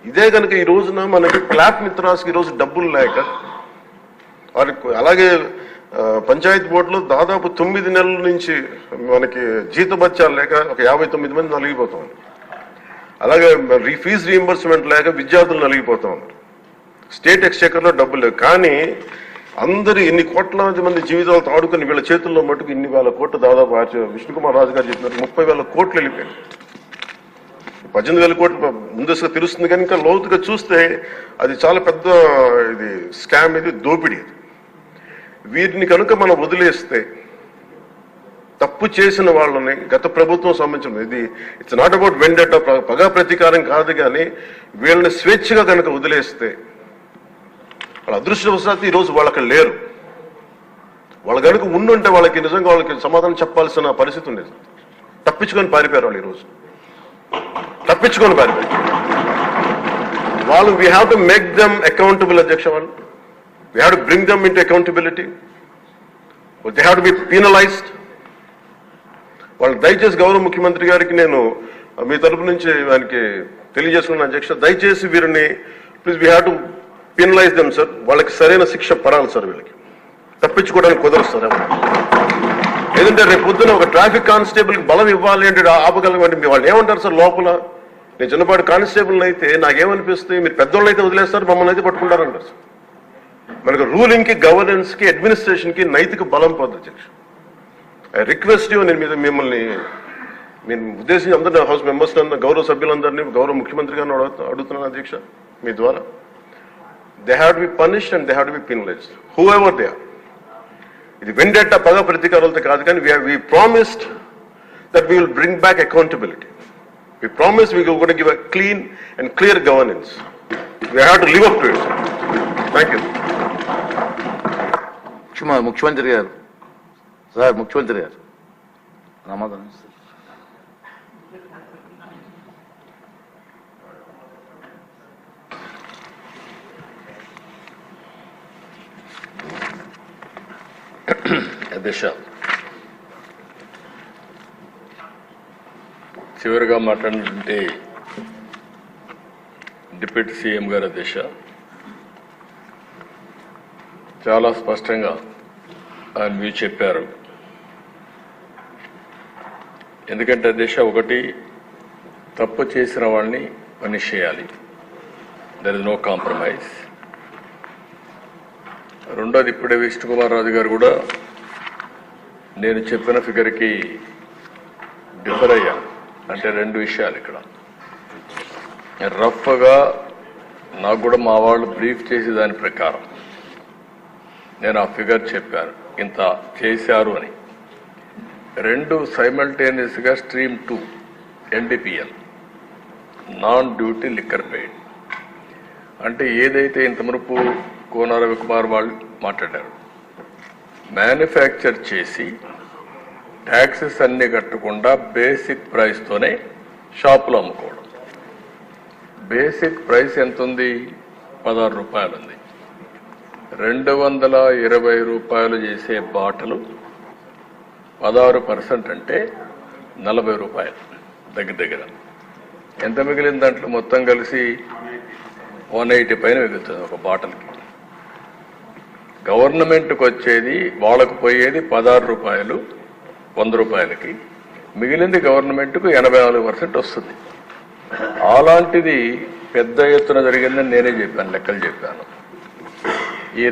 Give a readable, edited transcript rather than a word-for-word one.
ఇదే కనుక ఈ రోజున మనకి క్లాప్ మిత్రాస్కి ఈరోజు డబ్బులు లేక వారికి, అలాగే పంచాయతీ బోర్డులో దాదాపు 9 నెలల నుంచి మనకి జీతభత్యాలు లేక ఒక 59 మంది నలిగిపోతాం. అలాగే ఫీజు రీఎంబర్స్మెంట్ లేక విద్యార్థులు నలిగిపోతా ఉన్నారు. స్టేట్ ఎక్స్చెకర్లో డబ్బులు లేవు. కానీ అందరూ ఇన్ని కోట్లాది మంది జీవితాలతో ఆడుకుని వీళ్ళ చేతుల్లో మటుకు ఇన్ని వేల కోట్లు, దాదాపు విష్ణుకుమార్ రాజు గారు చెప్పినట్టు 30,000 కోట్లు వెళ్ళిపోయాయి. 18,000 కోట్లు ముందస్తుగా తెలుస్తుంది. కానీ ఇంకా లోతుగా చూస్తే అది చాలా పెద్ద ఇది స్కామ్, ఇది దోపిడీ. వీటిని కనుక మనం వదిలేస్తే, తప్పు చేసిన వాళ్ళని గత ప్రభుత్వం సంబంధించిన ఇది ఇట్స్ నాట్ అబౌట్ వెండెట్, పగా ప్రతీకారం కాదు. కానీ వీళ్ళని స్వేచ్ఛగా కనుక వదిలేస్తే, వాళ్ళ అదృష్టవశాత్తు ఈరోజు వాళ్ళకి లేరు. వాళ్ళు కనుక ఉండుంటే వాళ్ళకి నిజంగా వాళ్ళకి సమాధానం చెప్పాల్సిన పరిస్థితి ఉండేది. తప్పించుకొని పారిపోయారు వాళ్ళు. ఈరోజు తప్పించుకొని పారిపోయారు వాళ్ళు. We have to make them accountable. అధ్యక్ష, వాళ్ళు we have to bring them into accountability. They have to be penalised. వాళ్ళు దయచేసి గౌరవ ముఖ్యమంత్రి గారికి నేను మీ తరపు నుంచి ఆయనకి తెలియజేసుకున్నాను. అధ్యక్ష, దయచేసి వీరిని please we have to penalise them sir. వాళ్ళకి సరైన శిక్ష పడాలి సార్. వీళ్ళకి తప్పించుకోవడానికి కుదరదు సార్. ఏదంటే రేపు పొద్దున ఒక ట్రాఫిక్ కానిస్టేబుల్కి బలం ఇవ్వాలి అంటే ఆపగలమంటే వాళ్ళు ఏమంటారు సార్ లోపల? నేను చిన్నపాటి కానిస్టేబుల్ని అయితే నాకేమనిపిస్తుంది, మీరు పెద్దోళ్ళు అయితే వదిలేస్తారు, మమ్మల్ని అయితే పట్టుకుంటారంటారు సార్. మనకు రూలింగ్కి, గవర్నెన్స్కి, అడ్మినిస్ట్రేషన్కి నైతిక బలం పొందదు. అధ్యక్ష, ఐ రిక్వెస్ట్ యూ, నేను మిమ్మల్ని నేను ఉద్దేశించి అందరినీ, హౌస్ మెంబర్స్, గౌరవ సభ్యులందరినీ, గౌరవ ముఖ్యమంత్రి గారిని అడుగుతున్నాను అధ్యక్ష మీ ద్వారా. They have to be punished and they have to be penalised, whoever they are. ఇది వెండెట్టా, పగ ప్రతీకారాలతో కాదు. కానీ we promised that we will bring back accountability. We promised we were going to give a clean and clear governance. We have to live up to it. Thank you. ముఖ్యమంత్రి గారు sir, ముఖ్యమంత్రి గారు సమాధానం. అధ్యక్ష, చివరిగా మాట్లాడినటువంటి డిప్యూటీ సీఎం గారు అధ్యక్ష చాలా స్పష్టంగా ఆయన వ్యూ చెప్పారు. ఎందుకంటే అధ్యక్ష, ఒకటి, తప్పు చేసిన వాళ్ళని పనిష్ చేయాలి, దర్ ఇస్ నో కాంప్రమైజ్. రెండోది, ఇప్పుడే విష్ణుకుమార్ రాజు గారు కూడా నేను చెప్పిన ఫిగర్కి డిఫర్ అయ్యాను. అంటే 2 విషయాలు ఇక్కడ. రఫ్గా నాకు కూడా మా వాళ్ళు బ్రీఫ్ చేసి దాని ప్రకారం నేను ఆ ఫిగర్ చెప్పాను, ఇంత చేశారు అని. 2 సైమల్టేనియస్గా stream 2 NDPL, non duty liquor paid. అంటే ఏదైతే ఇంత మునుపు కోన రవికుమార్ వాళ్ళు మాట్లాడారు, మ్యానుఫ్యాక్చర్ చేసి ట్యాక్సెస్ అన్ని కట్టకుండా బేసిక్ ప్రైస్తోనే షాపులో అమ్ముకోవడం. బేసిక్ ప్రైస్ ఎంత ఉంది? 16 రూపాయలు ఉంది. 220 రూపాయలు చేసే బాటలు 16% అంటే 40 రూపాయలు దగ్గర. ఎంత మిగిలిన దాంట్లో మొత్తం కలిసి 180 పైన మిగులుతుంది ఒక బాటల్కి. గవర్నమెంట్కి వచ్చేది, వాళ్ళకు పోయేది 16 రూపాయలు 100 రూపాయలకి, మిగిలింది గవర్నమెంట్కు 84% వస్తుంది. అలాంటిది పెద్ద ఎత్తున జరిగిందని నేనే చెప్పాను, లెక్కలు చెప్పాను. ఈ